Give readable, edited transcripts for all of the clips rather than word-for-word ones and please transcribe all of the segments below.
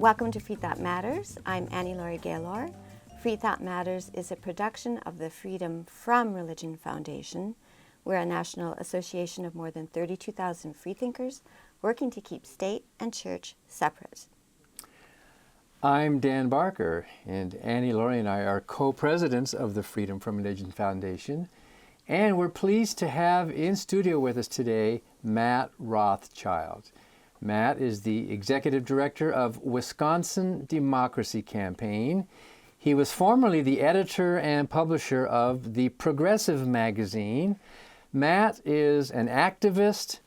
Welcome to Free Thought Matters. I'm Annie Laurie Gaylor. Free Thought Matters is a production of the Freedom from Religion Foundation. We're a national association of more than 32,000 freethinkers working to keep state and church separate. I'm Dan Barker, and Annie Laurie and I are co-presidents of the Freedom from Religion Foundation, and we're pleased to have in studio with us today Matt Rothschild. Matt is the executive director of Wisconsin Democracy Campaign. He was formerly the editor and publisher of the Progressive magazine. Matt is an activist,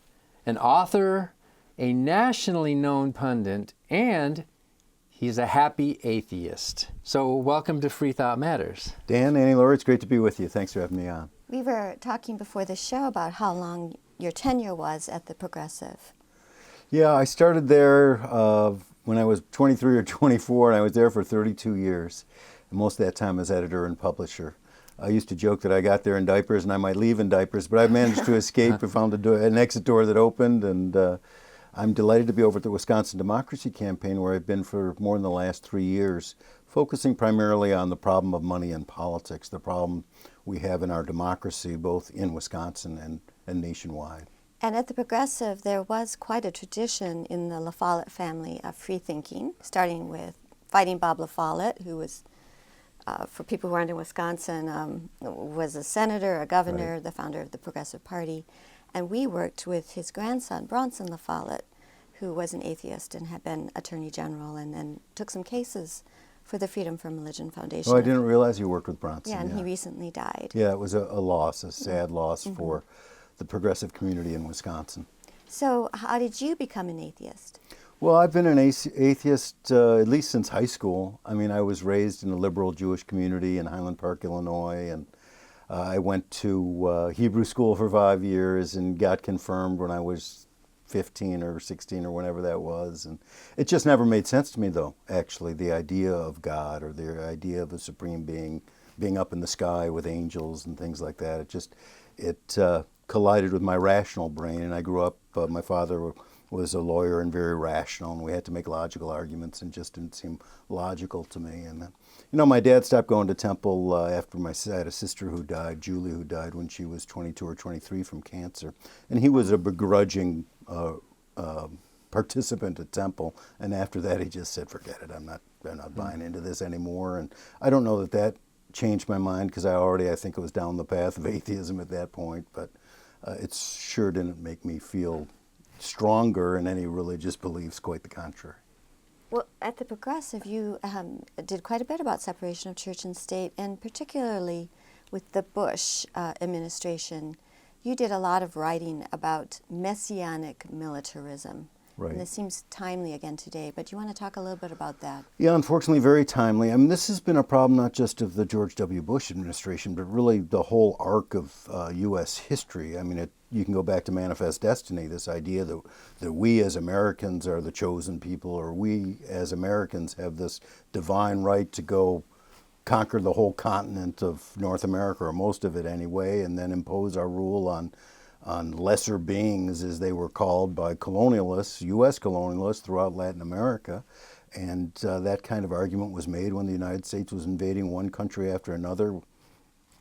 an author, a nationally known pundit, and he's a happy atheist. So welcome to Free Thought Matters. Dan, Annie Laurie, it's great to be with you. Thanks for having me on. We were talking before the show about how long your tenure was at the Progressive. Yeah, I started there when I was 23 or 24, and I was there for 32 years. And most of that time as editor and publisher. I used to joke that I got there in diapers and I might leave in diapers, but I managed to escape and found an exit door that opened. And I'm delighted to be over at the Wisconsin Democracy Campaign, where I've been for more than the last 3 years, focusing primarily on the problem of money in politics, the problem we have in our democracy, both in Wisconsin and nationwide. And at the Progressive, there was quite a tradition in the La Follette family of free thinking, starting with Fighting Bob La Follette, who was, for people who aren't in Wisconsin, was a senator, a governor, the founder of the Progressive Party. And we worked with his grandson, Bronson La Follette, who was an atheist and had been attorney general, and then took some cases for the Freedom from Religion Foundation. Oh, I didn't realize you worked with Bronson. Yeah, and he recently died. Yeah, it was a loss, a sad loss for the progressive community in Wisconsin. So how did you become an atheist? Well, I've been an atheist at least since high school. I mean, I was raised in a liberal Jewish community in Highland Park, Illinois, and I went to Hebrew school for 5 years and got confirmed when I was 15 or 16 or whenever that was. And it just never made sense to me, though, actually, the idea of God or the idea of a supreme being up in the sky with angels and things like that. It collided with my rational brain, and I grew up, my father was a lawyer and very rational, and we had to make logical arguments, and just didn't seem logical to me. And my dad stopped going to temple after I had a sister who died, Julie, who died when she was 22 or 23 from cancer, and he was a begrudging participant at temple, and after that he just said, forget it, I'm not buying into this anymore. And I don't know that changed my mind, because I think it was down the path of atheism at that point, but it sure didn't make me feel stronger in any religious beliefs, quite the contrary. Well, at the Progressive, you did quite a bit about separation of church and state, and particularly with the Bush administration, you did a lot of writing about Messianic militarism. Right. And this seems timely again today, but do you want to talk a little bit about that? Yeah, unfortunately, very timely. I mean, this has been a problem not just of the George W. Bush administration, but really the whole arc of U.S. history. I mean, you can go back to Manifest Destiny, this idea that we as Americans are the chosen people, or we as Americans have this divine right to go conquer the whole continent of North America, or most of it anyway, and then impose our rule on lesser beings, as they were called by colonialists, U.S. colonialists throughout Latin America. And that kind of argument was made when the United States was invading one country after another.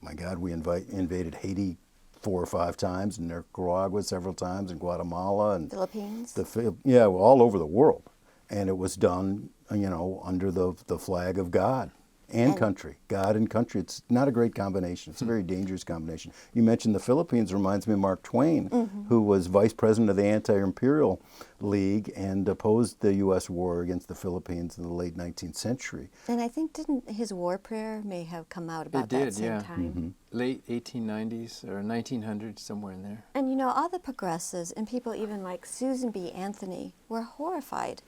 My God, we invaded Haiti 4 or 5 times, and Nicaragua several times, and Guatemala, and Philippines. All over the world. And it was done, under the flag of God and country. God and country. It's not a great combination. It's a very dangerous combination. You mentioned the Philippines. Reminds me of Mark Twain, who was vice president of the Anti-Imperial League and opposed the U.S. war against the Philippines in the late 19th century. And I think didn't his war prayer may have come out about that same time? Late 1890s or 1900s, somewhere in there. And all the progressives and people even like Susan B. Anthony were horrified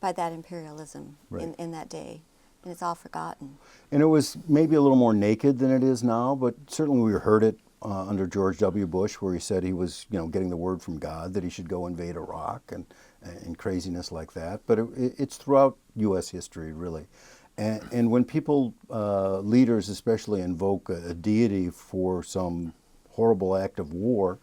by that imperialism in that day. And it's all forgotten. And it was maybe a little more naked than it is now, but certainly we heard it under George W. Bush, where he said he was, getting the word from God that he should go invade Iraq and craziness like that. But it's throughout U.S. history, really. And when people, leaders especially, invoke a deity for some horrible act of war,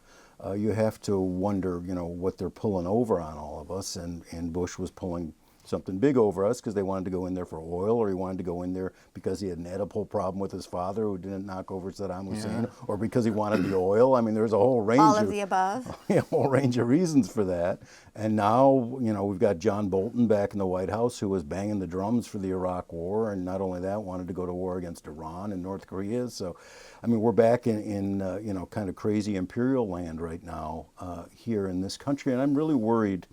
you have to wonder, what they're pulling over on all of us. And Bush was pulling something big over us because they wanted to go in there for oil, or he wanted to go in there because he had an Oedipal problem with his father who didn't knock over Saddam Hussein, or because he wanted the oil. I mean, there's a whole range All of the above. a whole range of reasons for that. And now, you know, we've got John Bolton back in the White House who was banging the drums for the Iraq War, and not only that, wanted to go to war against Iran and North Korea. So, I mean, we're back in you know, kind of crazy imperial land right now here in this country, and I'm really worried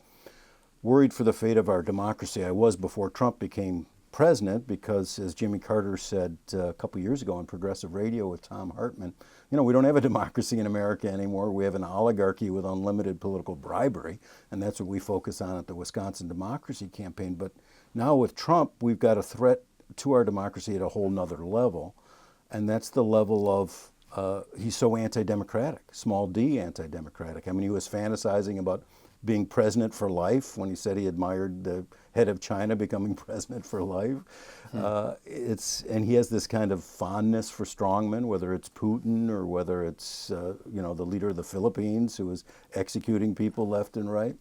for the fate of our democracy. I was before Trump became president because, as Jimmy Carter said a couple years ago on Progressive Radio with Tom Hartman, you know, we don't have a democracy in America anymore. We have an oligarchy with unlimited political bribery, and that's what we focus on at the Wisconsin Democracy Campaign. But now with Trump, we've got a threat to our democracy at a whole nother level, and that's the level of he's so anti-democratic, small d anti-democratic. I mean, he was fantasizing about being president for life when he said he admired the head of China becoming president for life. And he has this kind of fondness for strongmen, whether it's Putin or whether it's you know, the leader of the Philippines who is executing people left and right.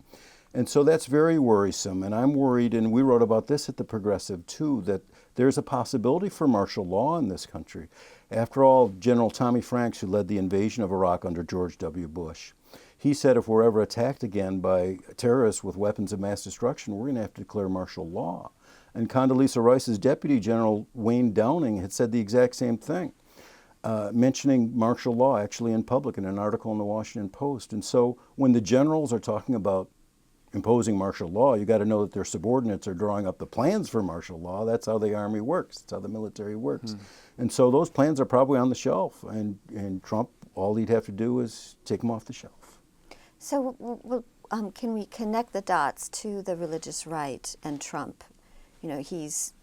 And so that's very worrisome. And I'm worried, and we wrote about this at the Progressive too, that there's a possibility for martial law in this country. After all, General Tommy Franks, who led the invasion of Iraq under George W. Bush, he said if we're ever attacked again by terrorists with weapons of mass destruction, we're going to have to declare martial law. And Condoleezza Rice's deputy, General Wayne Downing, had said the exact same thing, mentioning martial law actually in public in an article in the Washington Post. And so when the generals are talking about imposing martial law, you got to know that their subordinates are drawing up the plans for martial law. That's how the army works. That's how the military works. And so those plans are probably on the shelf. And Trump, all he'd have to do is take them off the shelf. So can we connect the dots to the religious right and Trump? You know, he's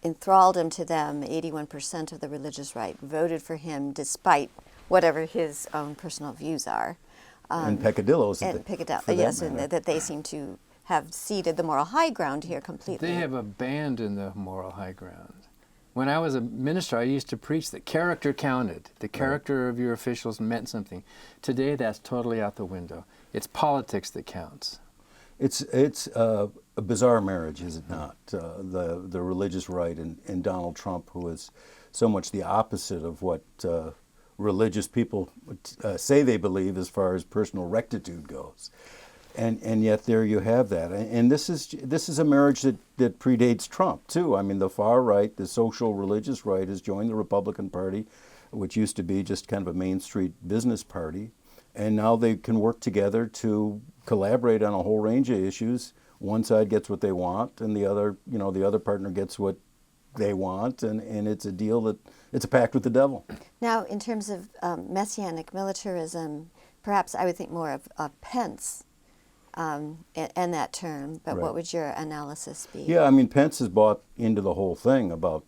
enthralled him to them. 81% of the religious right voted for him despite whatever his own personal views are. And peccadillos. And peccadillos, yes, and that they seem to have ceded the moral high ground here completely. They have abandoned the moral high ground. When I was a minister, I used to preach that character counted. The character of your officials meant something. Today, that's totally out the window. It's politics that counts. It's a bizarre marriage, is it not? The religious right and Donald Trump, who is so much the opposite of what religious people say they believe as far as personal rectitude goes. And yet there you have that. And this is a marriage that predates Trump, too. I mean, the far right, the social religious right, has joined the Republican Party, which used to be just kind of a Main Street business party. And now they can work together to collaborate on a whole range of issues. One side gets what they want, and the other partner gets what they want, and it's a deal that, it's a pact with the devil. Now, in terms of Messianic militarism, perhaps I would think more of Pence and that term, but Right. What would your analysis be? Yeah, I mean, Pence has bought into the whole thing about,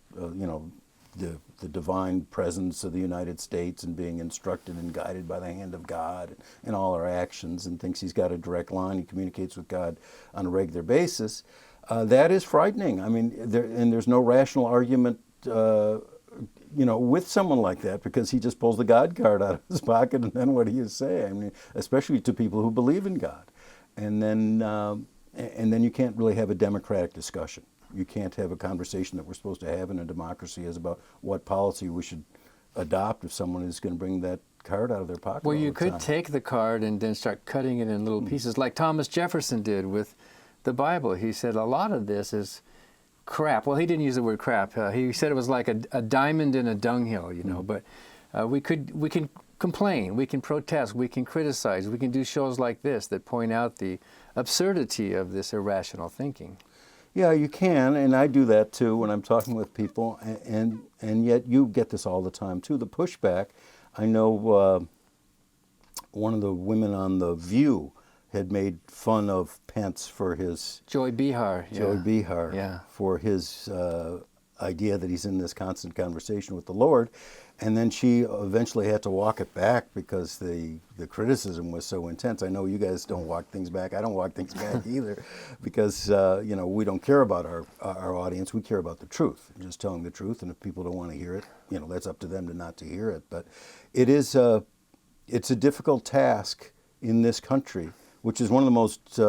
the divine presence of the United States and being instructed and guided by the hand of God in all our actions, and thinks he's got a direct line. He communicates with God on a regular basis. That is frightening. I mean, there's no rational argument, with someone like that, because he just pulls the God card out of his pocket, and then what do you say? I mean, especially to people who believe in God, and then you can't really have a democratic discussion. You can't have a conversation that we're supposed to have in a democracy is about what policy we should adopt if someone is going to bring that card out of their pocket. Well, all you the could time. take the card and then start cutting it in little pieces, like Thomas Jefferson did with the Bible. He said a lot of this is crap. Well, he didn't use the word crap. He said it was like a diamond in a dunghill, But we can complain, we can protest, we can criticize, we can do shows like this that point out the absurdity of this irrational thinking. Yeah, you can, and I do that too when I'm talking with people, and yet you get this all the time too. The pushback. I know one of the women on The View had made fun of Pence for his Joy Behar. Yeah. For his idea that he's in this constant conversation with the Lord, and then she eventually had to walk it back because the criticism was so intense. I know you guys don't walk things back. I don't walk things back either, because we don't care about our audience. We care about the truth, just telling the truth. And if people don't want to hear it, that's up to them not to hear it. But it's a difficult task in this country, which is one of the most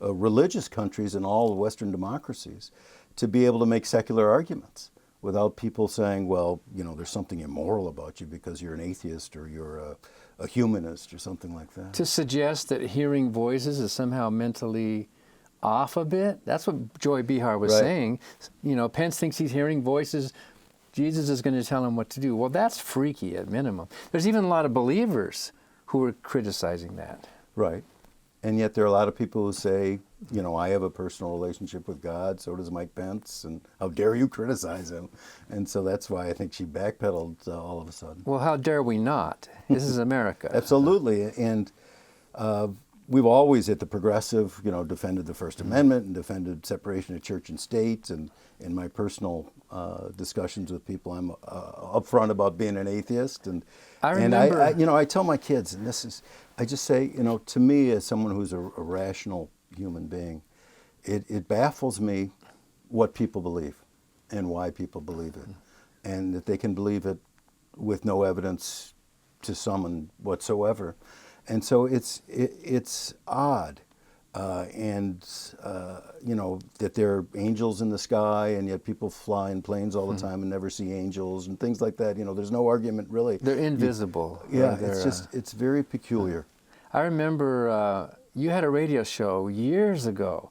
religious countries in all Western democracies to be able to make secular arguments without people saying, well, there's something immoral about you because you're an atheist or you're a humanist or something like that. To suggest that hearing voices is somehow mentally off a bit, that's what Joy Behar was saying. Pence thinks he's hearing voices. Jesus is going to tell him what to do. Well, that's freaky at minimum. There's even a lot of believers who are criticizing that. Right. And yet there are a lot of people who say, I have a personal relationship with God, so does Mike Pence, and how dare you criticize him? And so that's why I think she backpedaled all of a sudden. Well, how dare we not? This is America. Absolutely. And we've always, at the Progressive, defended the First Amendment and defended separation of church and state. And in my personal discussions with people, I'm upfront about being an atheist. And I remember. And I tell my kids, and I just say, to me, as someone who's a rational human being, it baffles me what people believe and why people believe it, and that they can believe it with no evidence to summon whatsoever. And so it's odd, that there are angels in the sky, and yet people fly in planes all the time and never see angels and things like that. There's no argument really. They're invisible. It's very peculiar. I remember you had a radio show years ago,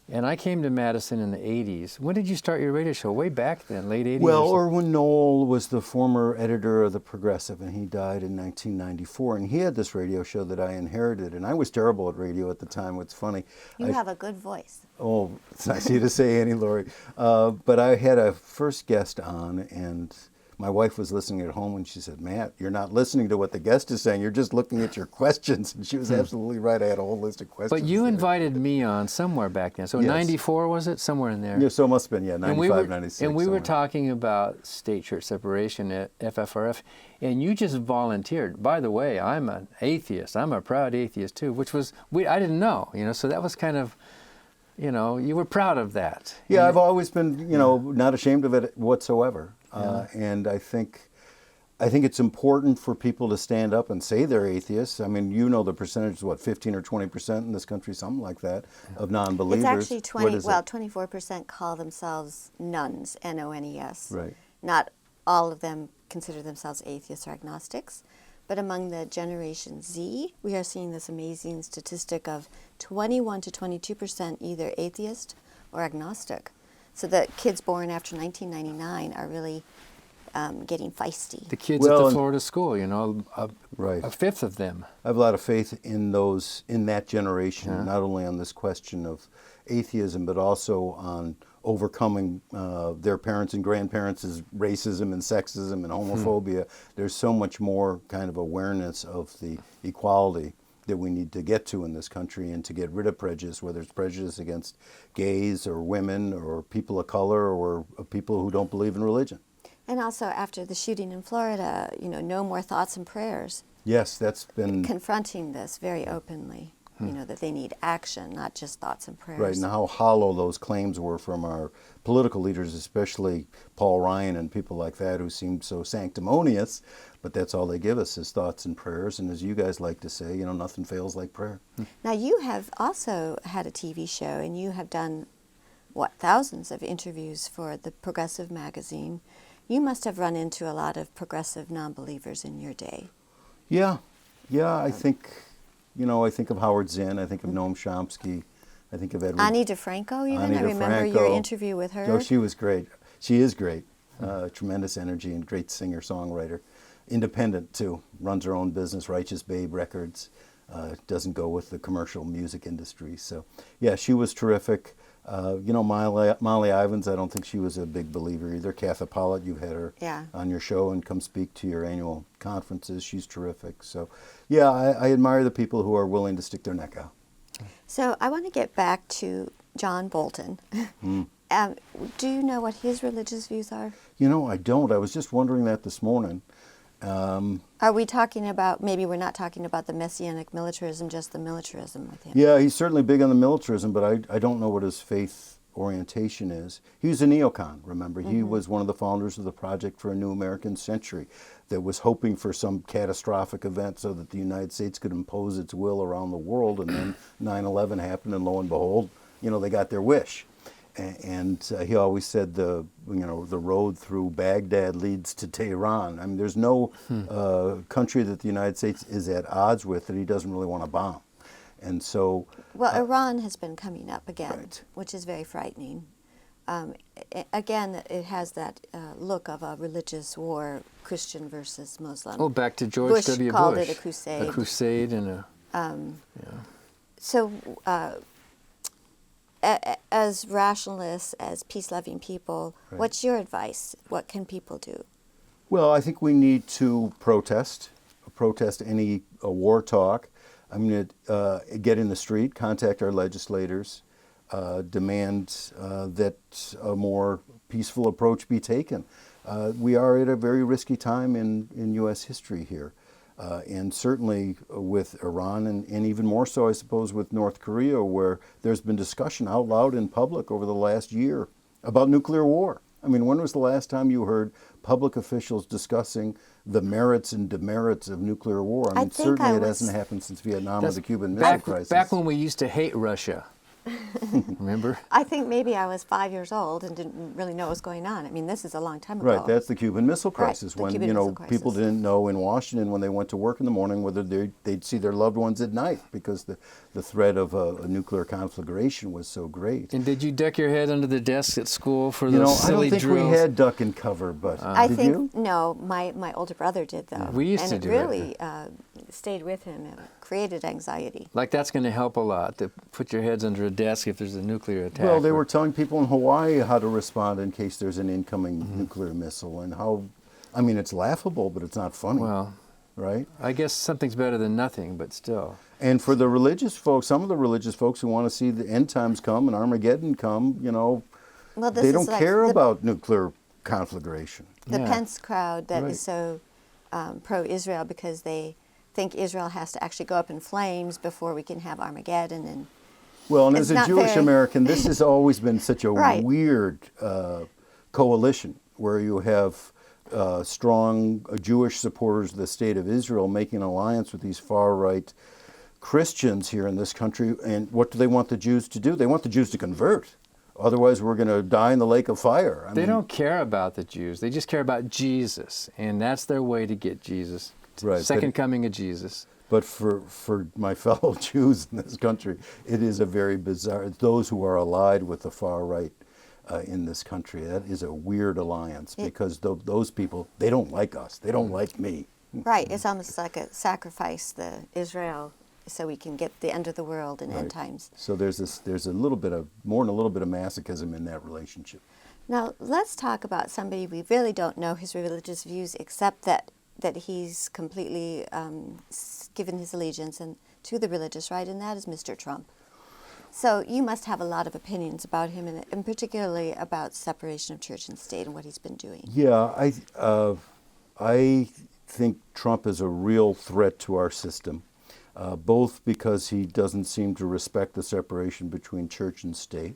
and I came to Madison in the 80s. When did you start your radio show? Way back then, late 80s? Well, Irwin Knoll was the former editor of The Progressive, and he died in 1994. And he had this radio show that I inherited, and I was terrible at radio at the time. It's funny. You have a good voice. Oh, it's nice of you to say, Annie Laurie. But I had a first guest on, and my wife was listening at home, and she said, Matt, you're not listening to what the guest is saying. You're just looking at your questions. And she was absolutely right. I had a whole list of questions. But you there. invited me on somewhere back then. So Yes. 94, was it? Somewhere in there. Yeah, so it must have been, 95, 96. And we were somewhere. talking about state-church separation at FFRF, and you just volunteered. By the way, I'm an atheist. I'm a proud atheist, too, which was, I didn't know, so that was kind of, you were proud of that. Yeah, I've always been, not ashamed of it whatsoever. And I think it's important for people to stand up and say they're atheists. I mean, the percentage is what, 15 or 20% in this country, something like that, of non-believers. It's actually 24% call themselves nuns, N-O-N-E-S. Right. Not all of them consider themselves atheists or agnostics. But among the Generation Z, we are seeing this amazing statistic of 21 to 22% either atheist or agnostic. So the kids born after 1999 are really getting feisty. The kids at the Florida school, Right. a fifth of them. I have a lot of faith in that generation, not only on this question of atheism, but also on overcoming their parents' and grandparents' racism and sexism and homophobia. There's so much more kind of awareness of the equality that we need to get to in this country, and to get rid of prejudice, whether it's prejudice against gays or women or people of color or people who don't believe in religion. And also after the shooting in Florida, no more thoughts and prayers. Yes, that's been... Confronting this very openly, that they need action, not just thoughts and prayers. Right, and how hollow those claims were from our political leaders, especially Paul Ryan and people like that, who seemed so sanctimonious, but that's all they give us is thoughts and prayers. And as you guys like to say, nothing fails like prayer. Now, you have also had a TV show, and you have done, thousands of interviews for the Progressive magazine. You must have run into a lot of progressive non-believers in your day. Yeah, I think, I think of Howard Zinn, I think of Noam Chomsky, I think of Edward... Ani DeFranco, even? Ani I remember DeFranco. your interview with her. Oh, she was great. She is great. Tremendous energy and great singer-songwriter. Independent, too. Runs her own business, Righteous Babe Records. Doesn't go with the commercial music industry. So, yeah, she was terrific. Molly Ivins, I don't think she was a big believer either. Katha Pollitt, you had her on your show and come speak to your annual conferences. She's terrific. So, yeah, I admire the people who are willing to stick their neck out. So I want to get back to John Bolton. Do you know what his religious views are? I don't. I was just wondering that this morning. Are we talking about, maybe we're not talking about the Messianic militarism, just the militarism with him? Yeah, he's certainly big on the militarism, but I don't know what his faith orientation is. He was a neocon, remember. He was one of the founders of the Project for a New American Century that was hoping for some catastrophic event so that the United States could impose its will around the world. And then 9/11 happened, and lo and behold, they got their wish. And he always said the road through Baghdad leads to Tehran. I mean, there's no country that the United States is at odds with that he doesn't really want to bomb. And so... Well, Iran has been coming up again, Right. which is very frightening. Again, it has that look of a religious war, Christian versus Muslim. Oh, back to George Bush W. called Bush. it a crusade. A crusade and a... So, as rationalists, as peace-loving people, Right. what's your advice? What can people do? Well, I think we need to protest any war talk. I mean, get in the street, contact our legislators, demand that a more peaceful approach be taken. We are at a very risky time in U.S. history here. And certainly with Iran, and even more so, I suppose, with North Korea, where there's been discussion out loud in public over the last year about nuclear war. I mean, when was the last time you heard public officials discussing the merits and demerits of nuclear war? I mean, certainly it hasn't happened since Vietnam or the Cuban Missile Crisis. Back when we used to hate Russia. Remember? I think maybe I was 5 years old and didn't really know what was going on. I mean, this is a long time ago. Right, that's the Cuban Missile Crisis, the when Cuban Missile Crisis. people didn't know in Washington when they went to work in the morning whether they'd see their loved ones at night because the threat of a nuclear conflagration was so great. And did you duck your head under the desk at school for those silly I don't think drills? we had duck and cover, but I did think you? no. My older brother did though. We used to do it. And it really stayed with him. It created anxiety. Like that's going to help a lot, to put your heads under a desk if there's a nuclear attack. Well, they were telling people in Hawaii how to respond in case there's an incoming nuclear missile, and how, I mean, it's laughable, but it's not funny, Well, right? I guess something's better than nothing, but still. And for the religious folks, some of the religious folks who want to see the end times come and Armageddon come, Well, this they is don't like care the, about nuclear conflagration. the Yeah. Pence crowd that Right. is so pro-Israel because they think Israel has to actually go up in flames before we can have Armageddon. And Well, and It's as a not Jewish very- American, this has always been such a Right. weird coalition where you have strong Jewish supporters of the state of Israel making an alliance with these far-right Christians here in this country. And what do they want the Jews to do? They want the Jews to convert. Otherwise, we're going to die in the lake of fire. I They mean, don't care about the Jews. They just care about Jesus, and that's their way to get Jesus. Right, Second but- coming of Jesus. But for my fellow Jews in this country, it is a very bizarre, those who are allied with the far right in this country, that is a weird alliance because those people, they don't like us. They don't like me. right, it's almost like a sacrifice, the Israel, so we can get the end of the world and end Right. times. So there's a little bit of, more than a little bit of masochism in that relationship. Now, let's talk about somebody we really don't know his religious views except that he's completely given his allegiance to the religious right, and that is Mr. Trump. So you must have a lot of opinions about him, and particularly about separation of church and state and what he's been doing. Yeah, I think Trump is a real threat to our system, both because he doesn't seem to respect the separation between church and state,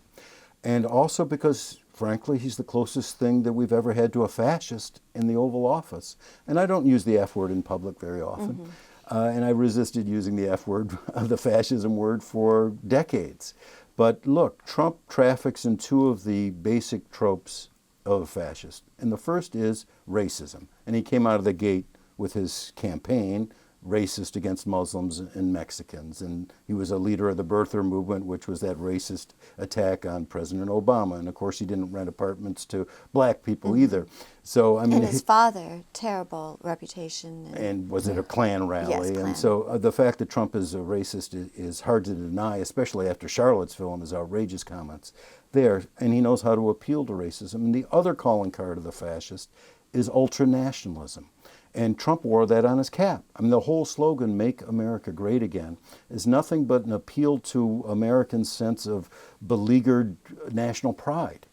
and also because, frankly, he's the closest thing that we've ever had to a fascist in the Oval Office. And I don't use the F word in public very often. And I resisted using the F word, the fascism word, for decades. But look, Trump traffics in two of the basic tropes of a fascist. And the first is racism. And he came out of the gate with his campaign, racist against Muslims and Mexicans. And he was a leader of the birther movement, which was that racist attack on President Obama. And of course, he didn't rent apartments to black people either. So, I mean, And his father, terrible reputation. and was it a Klan rally? Yes, And Klan. so the fact that Trump is a racist is hard to deny, especially after Charlottesville and his outrageous comments there. And he knows how to appeal to racism. And the other calling card of the fascist is ultranationalism. And Trump wore that on his cap. I mean, the whole slogan, "Make America Great Again," is nothing but an appeal to Americans' sense of beleaguered national pride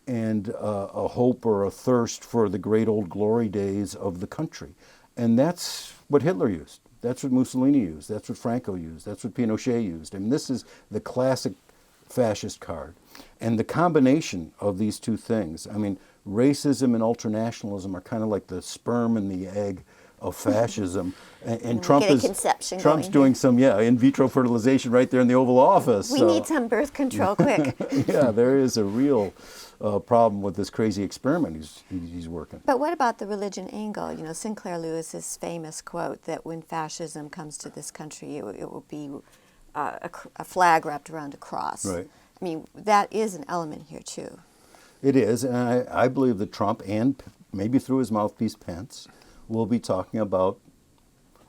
and a hope or a thirst for the great old glory days of the country. And that's what Hitler used. That's what Mussolini used. That's what Franco used. That's what Pinochet used. I mean, this is the classic fascist card. And the combination of these two things, I mean, racism and ultranationalism are kind of like the sperm and the egg of fascism. And Trump's doing some in vitro fertilization right there in the Oval Office. We need some birth control quick. Yeah, there is a real problem with this crazy experiment he's working. But what about the religion angle? You know, Sinclair Lewis's famous quote that when fascism comes to this country, it will be a flag wrapped around a cross. Right. I mean, that is an element here too. It is, and I believe that Trump, and maybe through his mouthpiece Pence, will be talking about,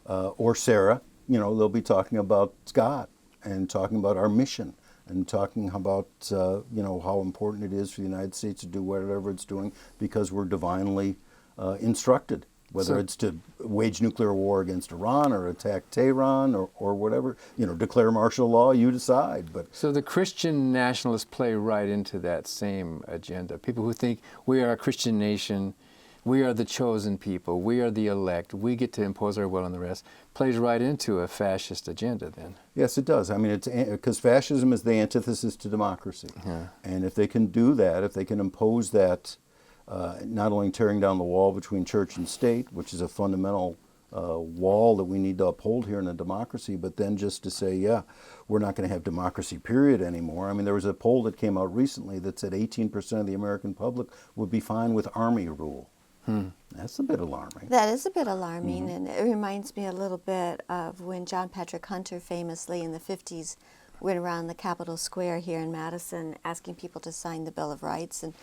or Sarah, you know, they'll be talking about God and talking about our mission and talking about, you know, how important it is for the United States to do whatever it's doing because we're divinely instructed, whether it's to wage nuclear war against Iran or attack Tehran or whatever, you know, declare martial law, you decide. But so the Christian nationalists play right into that same agenda. People who think we are a Christian nation, we are the chosen people, we are the elect, we get to impose our will on the rest, plays right into a fascist agenda then. Yes, it does. I mean, it's because fascism is the antithesis to democracy. Yeah. And if they can do that, if they can impose that, not only tearing down the wall between church and state, which is a fundamental wall that we need to uphold here in a democracy, but then just to say, yeah, we're not going to have democracy, period, anymore. I mean, there was a poll that came out recently that said 18% of the American public would be fine with army rule. That's a bit alarming. That is a bit alarming, and it reminds me a little bit of when John Patrick Hunter famously in the 50s went around the Capitol Square here in Madison asking people to sign the Bill of Rights. And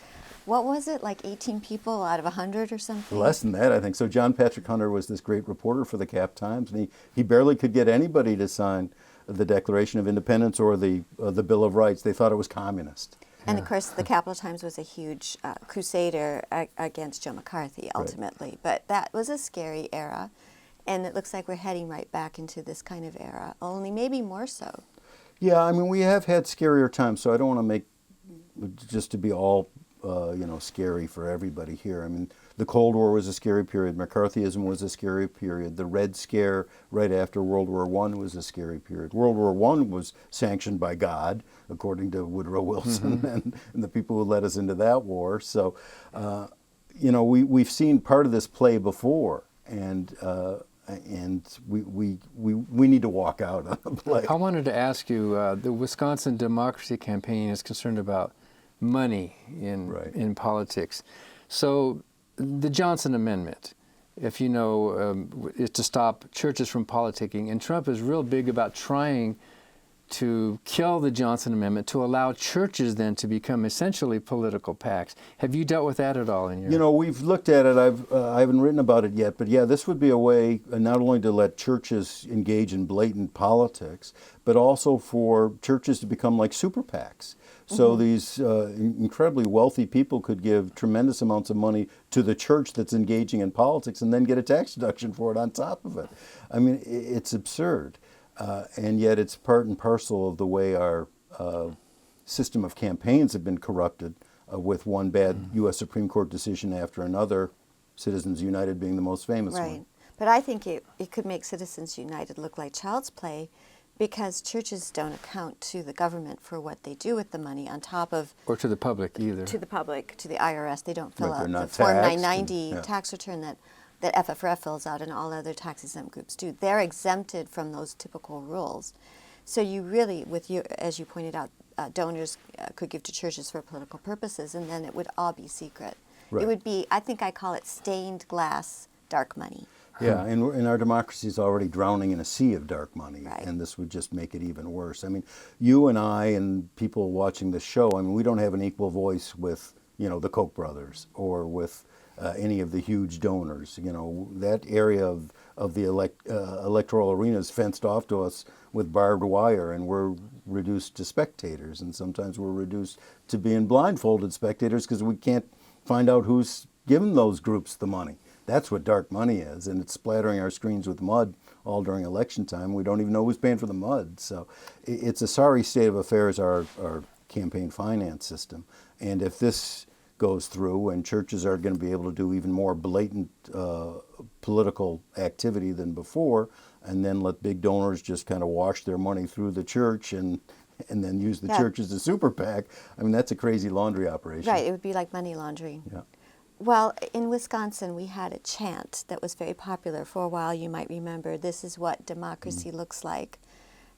what was it, like 18 people out of 100 or something? Less than that, I think. So John Patrick Hunter was this great reporter for the Cap Times, and he barely could get anybody to sign the Declaration of Independence or the Bill of Rights. They thought it was communist. And of course, the Capital Times was a huge crusader against Joe McCarthy, ultimately. Right. But that was a scary era, and it looks like we're heading right back into this kind of era, only maybe more so. Yeah, I mean, we have had scarier times, so I don't want to make just to be all, you know, scary for everybody here. I mean, the Cold War was a scary period. McCarthyism was a scary period. The Red Scare right after World War I was a scary period. World War I was sanctioned by God, according to Woodrow Wilson and the people who led us into that war. So, you know, we've seen part of this play before, and we need to walk out on the play. I wanted to ask you, the Wisconsin Democracy Campaign is concerned about money in politics. So the Johnson Amendment, if you know, is to stop churches from politicking, and Trump is real big about trying to kill the Johnson Amendment to allow churches then to become essentially political PACs. Have you dealt with that at all in your? You know, we've looked at it. I haven't written about it yet, but yeah, this would be a way not only to let churches engage in blatant politics, but also for churches to become like super PACs. So these incredibly wealthy people could give tremendous amounts of money to the church that's engaging in politics and then get a tax deduction for it on top of it. I mean, it's absurd. And yet it's part and parcel of the way our system of campaigns have been corrupted with one bad U.S. Supreme Court decision after another, Citizens United being the most famous one. But I think it could make Citizens United look like child's play, because churches don't account to the government for what they do with the money on top of... Or to the public either. To the public, to the IRS. They don't fill out the taxed, Form 990 tax return that FFRF fills out and all other tax-exempt groups do. They're exempted from those typical rules. So you really, as you pointed out, donors could give to churches for political purposes, and then it would all be secret. Right. It would be, I think I call it stained glass dark money. Yeah, and our democracy is already drowning in a sea of dark money, Right. and this would just make it even worse. I mean, you and I and people watching the show, I mean, we don't have an equal voice with, you know, the Koch brothers or with any of the huge donors. You know, that area of the electoral arena is fenced off to us with barbed wire, and we're reduced to spectators, and sometimes we're reduced to being blindfolded spectators because we can't find out who's given those groups the money. That's what dark money is, and it's splattering our screens with mud all during election time. We don't even know who's paying for the mud. So it's a sorry state of affairs, our campaign finance system. And if this goes through and churches are going to be able to do even more blatant political activity than before, and then let big donors just kind of wash their money through the church and and then use the Yeah. church as a super PAC, I mean, that's a crazy laundry operation. Right, it would be like money laundering. Yeah. Well, in Wisconsin, we had a chant that was very popular for a while. You might remember, "This is what democracy looks like,"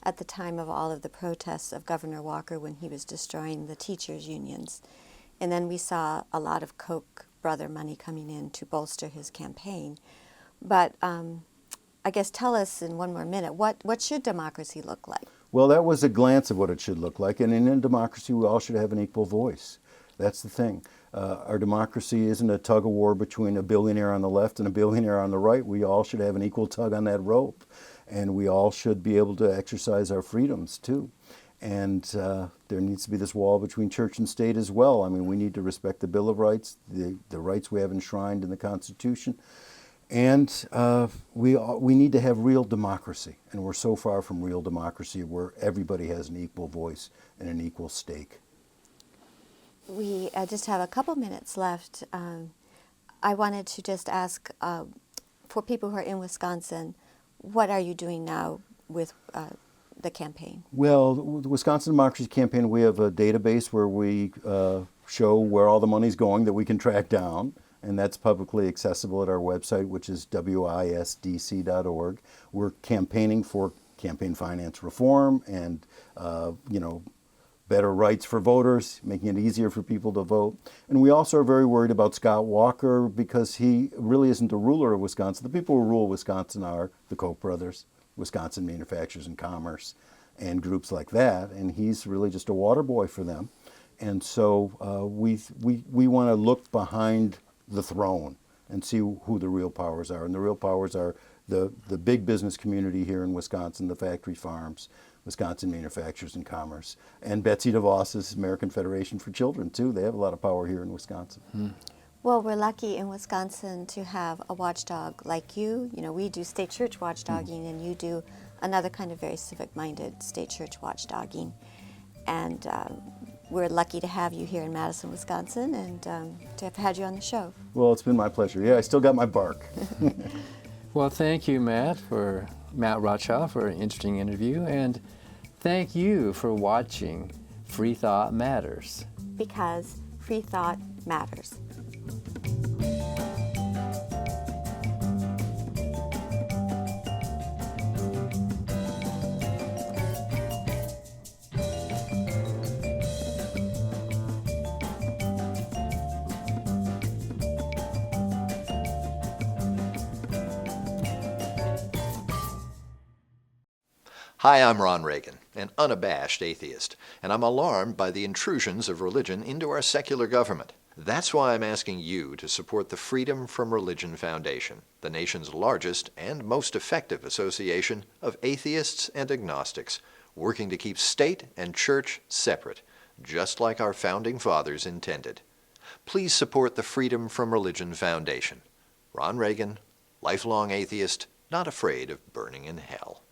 at the time of all of the protests of Governor Walker when he was destroying the teachers' unions. And then we saw a lot of Koch brother money coming in to bolster his campaign. But I guess tell us in one more minute, what should democracy look like? Well, that was a glance of what it should look like. And in a democracy, we all should have an equal voice. That's the thing. Our democracy isn't a tug of war between a billionaire on the left and a billionaire on the right. We all should have an equal tug on that rope. And we all should be able to exercise our freedoms, too. And there needs to be this wall between church and state as well. I mean, we need to respect the Bill of Rights, the rights we have enshrined in the Constitution. And we need to have real democracy. And we're so far from real democracy where everybody has an equal voice and an equal stake. We just have a couple minutes left. I wanted to just ask, for people who are in Wisconsin, what are you doing now with the campaign? Well, the Wisconsin Democracy Campaign, we have a database where we show where all the money's going that we can track down, and that's publicly accessible at our website, which is wisdc.org. We're campaigning for campaign finance reform and, better rights for voters, making it easier for people to vote. And we also are very worried about Scott Walker because he really isn't the ruler of Wisconsin. The people who rule Wisconsin are the Koch brothers, Wisconsin Manufacturers and Commerce, and groups like that. And he's really just a water boy for them. And so we want to look behind the throne and see who the real powers are. And the real powers are the big business community here in Wisconsin, the factory farms, Wisconsin Manufacturers and Commerce, and Betsy DeVos's American Federation for Children, too. They have a lot of power here in Wisconsin. Well, we're lucky in Wisconsin to have a watchdog like you. You know, we do state church watchdogging, and you do another kind of very civic-minded state church watchdogging. And we're lucky to have you here in Madison, Wisconsin, and to have had you on the show. Well, it's been my pleasure. Yeah, I still got my bark. Well, thank you, Matt Rothschild, for an interesting interview, and thank you for watching Free Thought Matters. Because free thought matters. Hi, I'm Ron Reagan, an unabashed atheist, and I'm alarmed by the intrusions of religion into our secular government. That's why I'm asking you to support the Freedom from Religion Foundation, the nation's largest and most effective association of atheists and agnostics, working to keep state and church separate, just like our founding fathers intended. Please support the Freedom from Religion Foundation. Ron Reagan, lifelong atheist, not afraid of burning in hell.